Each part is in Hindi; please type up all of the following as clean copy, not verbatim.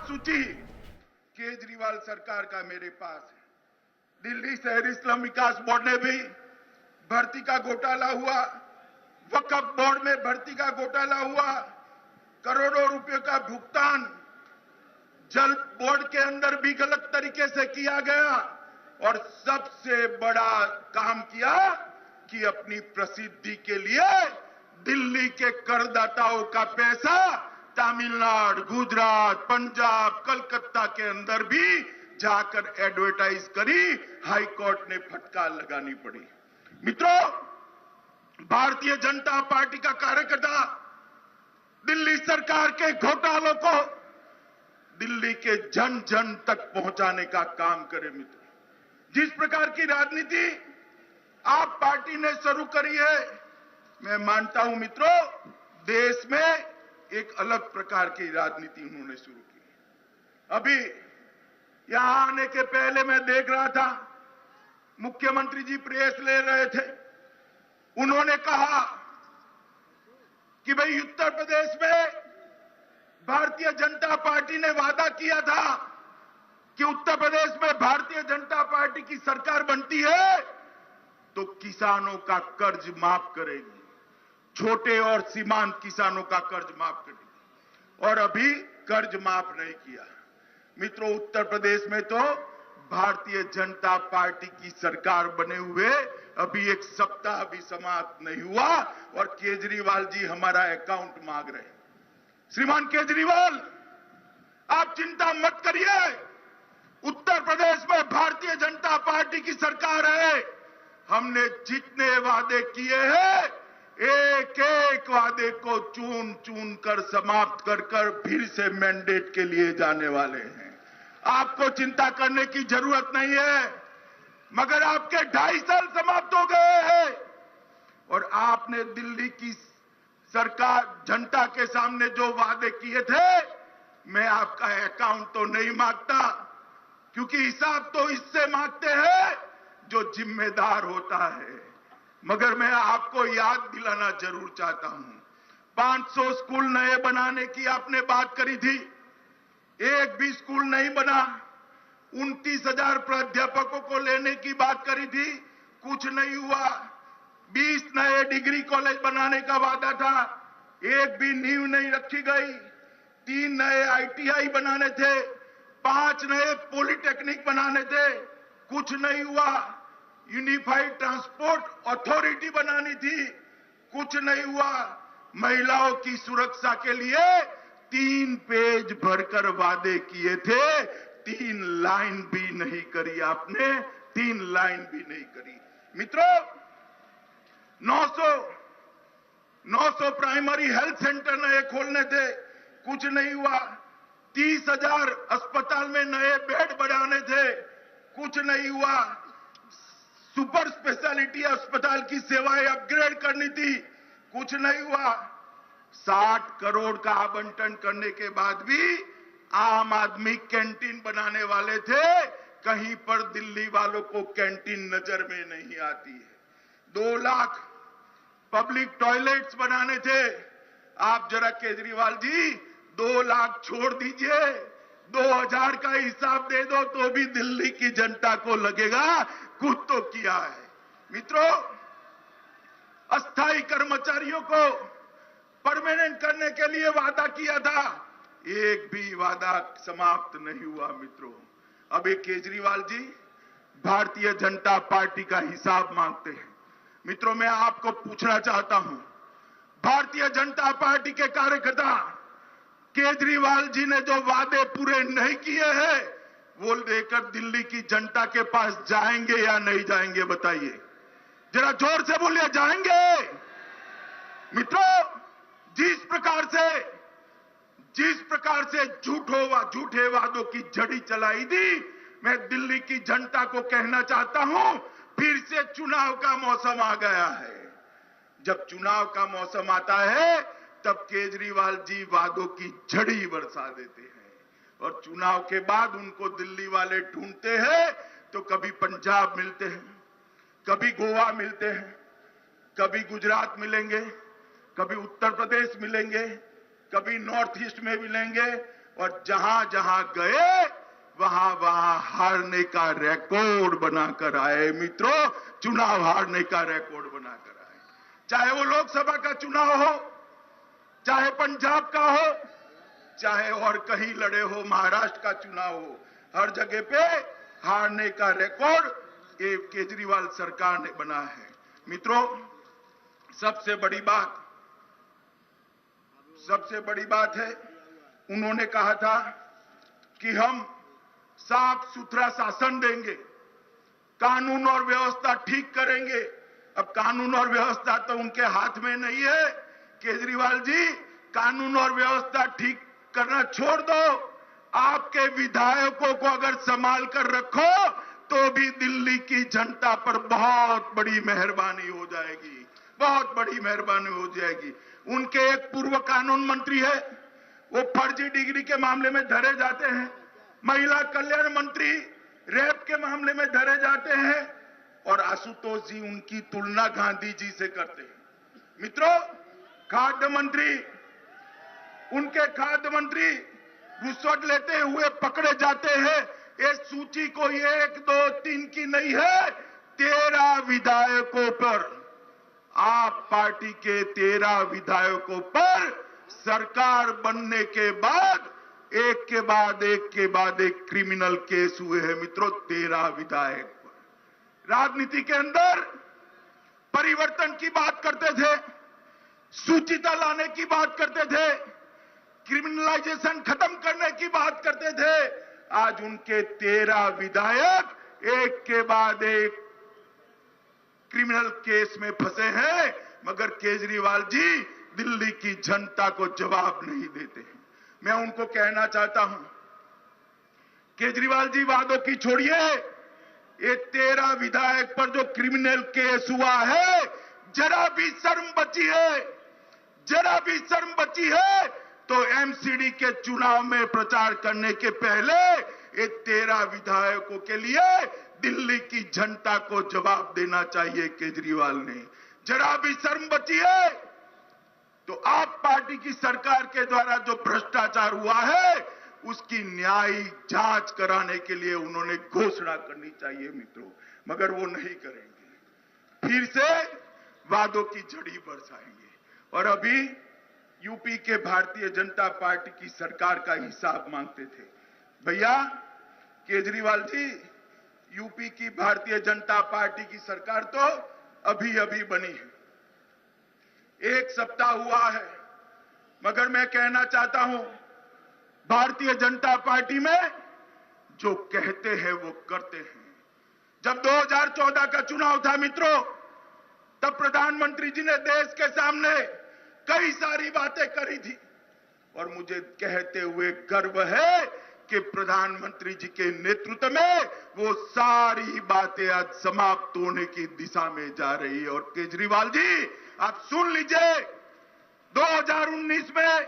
सूची केजरीवाल सरकार का मेरे पास है। दिल्ली शहरी स्लम विकास बोर्ड ने भी भर्ती का घोटाला हुआ, वक्फ बोर्ड में भर्ती का घोटाला हुआ, करोड़ों रुपयों का भुगतान जल बोर्ड के अंदर भी गलत तरीके से किया गया और सबसे बड़ा काम किया कि अपनी प्रसिद्धि के लिए दिल्ली के करदाताओं का पैसा तमिलनाडु, गुजरात, पंजाब, कलकत्ता के अंदर भी जाकर एडवर्टाइज करी। हाई कोर्ट ने फटकार लगानी पड़ी। मित्रों, भारतीय जनता पार्टी का कार्यकर्ता दिल्ली सरकार के घोटालों को दिल्ली के जन जन तक पहुंचाने का काम करे। मित्रों, जिस प्रकार की राजनीति आप पार्टी ने शुरू करी है, मैं मानता हूं मित्रों, देश में एक अलग प्रकार की राजनीति उन्होंने शुरू की। अभी यहां आने के पहले मैं देख रहा था, मुख्यमंत्री जी प्रेस ले रहे थे। उन्होंने कहा कि भाई उत्तर प्रदेश में भारतीय जनता पार्टी ने वादा किया था कि उत्तर प्रदेश में भारतीय जनता पार्टी की सरकार बनती है तो किसानों का कर्ज माफ करेगी, छोटे और सीमांत किसानों का कर्ज माफ करेगी, और अभी कर्ज माफ नहीं किया। मित्रों, उत्तर प्रदेश में तो भारतीय जनता पार्टी की सरकार बने हुए अभी एक सप्ताह भी समाप्त नहीं हुआ और केजरीवाल जी हमारा अकाउंट मांग रहे हैं। श्रीमान केजरीवाल, आप चिंता मत करिए, उत्तर प्रदेश में भारतीय जनता पार्टी की सरकार है। हमने जितने वादे किए हैं, एक एक वादे को चुन चुन कर समाप्त कर फिर से मैंडेट के लिए जाने वाले हैं। आपको चिंता करने की जरूरत नहीं है, मगर आपके 2.5 साल समाप्त हो गए हैं और आपने दिल्ली की सरकार जनता के सामने जो वादे किए थे, मैं आपका अकाउंट तो नहीं मांगता, क्योंकि हिसाब तो इससे मांगते हैं जो जिम्मेदार होता है, मगर मैं आपको याद दिलाना जरूर चाहता हूं। 500 स्कूल नए बनाने की आपने बात करी थी, एक भी स्कूल नहीं बना। 29,000 प्राध्यापकों को लेने की बात करी थी, कुछ नहीं हुआ। 20 नए डिग्री कॉलेज बनाने का वादा था, एक भी नींव नहीं रखी गई। 3 नए ITI बनाने थे, 5 नए पॉलिटेक्निक बनाने थे, कुछ नहीं हुआ। यूनिफाइड ट्रांसपोर्ट अथॉरिटी बनानी थी, कुछ नहीं हुआ। महिलाओं की सुरक्षा के लिए 3 पेज भरकर वादे किए थे, 3 लाइन भी नहीं करी आपने, 3 लाइन भी नहीं करी। मित्रों, 900 प्राइमरी हेल्थ सेंटर नए खोलने थे, कुछ नहीं हुआ। 30,000 अस्पताल में नए बेड बढ़ाने थे, कुछ नहीं हुआ। सुपर स्पेशलिटी अस्पताल की सेवाएं अपग्रेड करनी थी, कुछ नहीं हुआ। 60 करोड़ का आवंटन करने के बाद भी आम आदमी कैंटीन बनाने वाले थे, कहीं पर दिल्ली वालों को कैंटीन नजर में नहीं आती है। 2 लाख पब्लिक टॉयलेट्स बनाने थे, आप जरा केजरीवाल जी 2 लाख छोड़ दीजिए, 2000 का हिसाब दे दो तो भी दिल्ली की जनता को लगेगा कुछ तो किया है। मित्रों, अस्थायी कर्मचारियों को परमानेंट करने के लिए वादा किया था, एक भी वादा समाप्त नहीं हुआ। मित्रों, अब ये केजरीवाल जी भारतीय जनता पार्टी का हिसाब मांगते हैं। मित्रों, मैं आपको पूछना चाहता हूं, भारतीय जनता पार्टी के कार्यकर्ता केजरीवाल जी ने जो वादे पूरे नहीं किए हैं, वो लेकर दिल्ली की जनता के पास जाएंगे या नहीं जाएंगे, बताइए जरा जोर से बोलिए, जाएंगे? मित्रों, जिस प्रकार से झूठे वादों की झड़ी चलाई थी, मैं दिल्ली की जनता को कहना चाहता हूं, फिर से चुनाव का मौसम आ गया है। जब चुनाव का मौसम आता है, तब केजरीवाल जी वादों की झड़ी बरसा देते हैं और चुनाव के बाद उनको दिल्ली वाले ढूंढते हैं तो कभी पंजाब मिलते हैं, कभी गोवा मिलते हैं, कभी गुजरात मिलेंगे, कभी उत्तर प्रदेश मिलेंगे, कभी नॉर्थ ईस्ट में मिलेंगे और जहां जहां गए वहां वहां हारने का रिकॉर्ड बनाकर आए मित्रों, चुनाव हारने का रिकॉर्ड बनाकर आए। चाहे वो लोकसभा का चुनाव हो, चाहे पंजाब का हो, चाहे और कहीं लड़े हो, महाराष्ट्र का चुनाव हो, हर जगह पे हारने का रिकॉर्ड ये केजरीवाल सरकार ने बना है। मित्रों, सबसे बड़ी बात है, उन्होंने कहा था कि हम साफ सुथरा शासन देंगे, कानून और व्यवस्था ठीक करेंगे। अब कानून और व्यवस्था तो उनके हाथ में नहीं है। केजरीवाल जी, कानून और व्यवस्था ठीक करना छोड़ दो, आपके विधायकों को अगर संभाल कर रखो तो भी दिल्ली की जनता पर बहुत बड़ी मेहरबानी हो जाएगी, बहुत बड़ी मेहरबानी हो जाएगी। उनके एक पूर्व कानून मंत्री है, वो फर्जी डिग्री के मामले में धरे जाते हैं, महिला कल्याण मंत्री रेप के मामले में धरे जाते हैं, और आशुतोष जी उनकी तुलना गांधी जी से करते हैं। मित्रों, उनके खाद्य मंत्री रुश्वत लेते हुए पकड़े जाते हैं। ये सूची कोई 1, 2, 3 की नहीं है, 13 विधायकों पर, आप पार्टी के 13 विधायकों पर सरकार बनने के बाद एक के बाद एक क्रिमिनल केस हुए हैं मित्रों, 13 विधायक पर। राजनीति के अंदर परिवर्तन की बात करते थे, सूचिता लाने की बात करते थे, क्रिमिनलाइजेशन खत्म करने की बात करते थे। आज उनके 13 विधायक एक के बाद एक क्रिमिनल केस में फंसे हैं, मगर केजरीवाल जी दिल्ली की जनता को जवाब नहीं देते हैं। मैं उनको कहना चाहता हूं, केजरीवाल जी वादों की छोड़िए, ये 13 विधायक पर जो क्रिमिनल केस हुआ है, जरा भी शर्म बची है तो एमसीडी के चुनाव में प्रचार करने के पहले ये 13 विधायकों के लिए दिल्ली की जनता को जवाब देना चाहिए। केजरीवाल ने जरा भी शर्म बची है तो आप पार्टी की सरकार के द्वारा जो भ्रष्टाचार हुआ है उसकी न्यायिक जांच कराने के लिए उन्होंने घोषणा करनी चाहिए मित्रों, मगर वो नहीं करेंगे, फिर से वादों की झड़ी बरसाएंगे। और अभी यूपी के भारतीय जनता पार्टी की सरकार का हिसाब मांगते थे। भैया केजरीवाल जी, यूपी की भारतीय जनता पार्टी की सरकार तो अभी अभी बनी है, 1 सप्ताह हुआ है, मगर मैं कहना चाहता हूं, भारतीय जनता पार्टी में जो कहते हैं वो करते हैं। जब 2014 का चुनाव था मित्रों, तब प्रधानमंत्री जी ने देश के सामने कई सारी बातें करी थी, और मुझे कहते हुए गर्व है कि प्रधानमंत्री जी के नेतृत्व में वो सारी बातें आज समाप्त होने की दिशा में जा रही है। और केजरीवाल जी, आप सुन लीजिए, 2019 में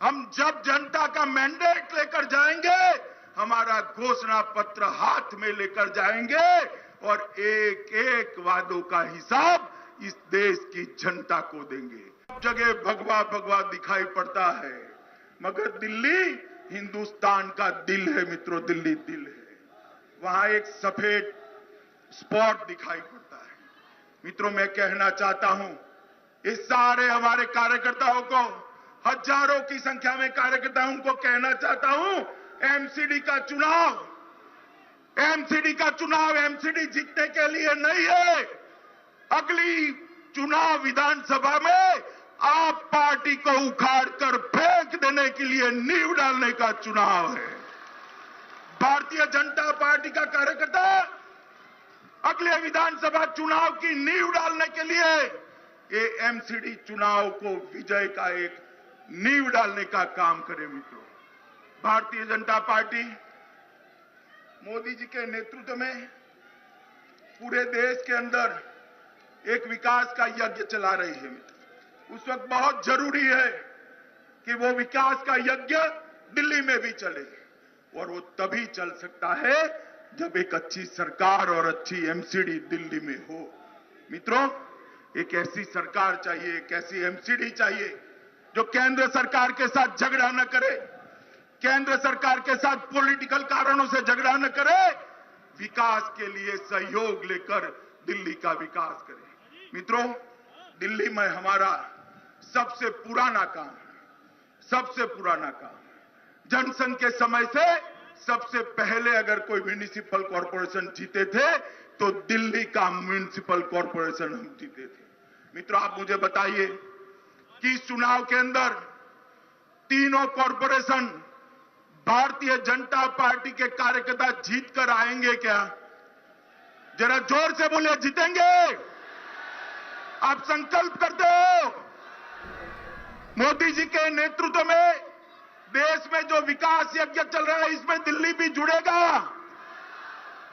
हम जब जनता का मैंडेट लेकर जाएंगे, हमारा घोषणा पत्र हाथ में लेकर जाएंगे और एक एक वादों का हिसाब इस देश की जनता को देंगे। जगह भगवा भगवा दिखाई पड़ता है, मगर दिल्ली हिंदुस्तान का दिल है मित्रों, दिल्ली दिल है। वहां एक सफेद स्पॉट दिखाई पड़ता है। मित्रों, मैं कहना चाहता हूं, इस सारे हमारे कार्यकर्ताओं को, हजारों की संख्या में कार्यकर्ताओं को कहना चाहता हूं, एमसीडी का चुनाव एमसीडी जीतने के लिए नहीं है। अगली चुनाव विधानसभा में आप पार्टी को उखाड़ कर फेंक देने के लिए नींव डालने का चुनाव है। भारतीय जनता पार्टी का कार्यकर्ता अगले विधानसभा चुनाव की नींव डालने के लिए ये एमसीडी चुनाव को विजय का एक नींव डालने का काम करे मित्रों। भारतीय जनता पार्टी मोदी जी के नेतृत्व में पूरे देश के अंदर एक विकास का यज्ञ चला रही है। उस वक्त बहुत जरूरी है कि वो विकास का यज्ञ दिल्ली में भी चले, और वो तभी चल सकता है जब एक अच्छी सरकार और अच्छी एमसीडी दिल्ली में हो। मित्रों, एक ऐसी सरकार चाहिए, एक ऐसी एमसीडी चाहिए जो केंद्र सरकार के साथ झगड़ा न करे, केंद्र सरकार के साथ पॉलिटिकल कारणों से झगड़ा न करे, विकास के लिए सहयोग लेकर दिल्ली का विकास करे। मित्रों, दिल्ली में हमारा सबसे पुराना काम जनसंघ के समय से सबसे पहले अगर कोई म्युनिसिपल कॉर्पोरेशन जीते थे तो दिल्ली का म्युनिसिपल कॉर्पोरेशन हम जीते थे। मित्रों, आप मुझे बताइए कि इस चुनाव के अंदर तीनों कॉर्पोरेशन भारतीय जनता पार्टी के कार्यकर्ता जीत कर आएंगे क्या? जरा जोर से बोलिए, जीतेंगे? आप संकल्प करते हो? मोदी जी के नेतृत्व में देश में जो विकास यज्ञ चल रहा है, इसमें दिल्ली भी जुड़ेगा।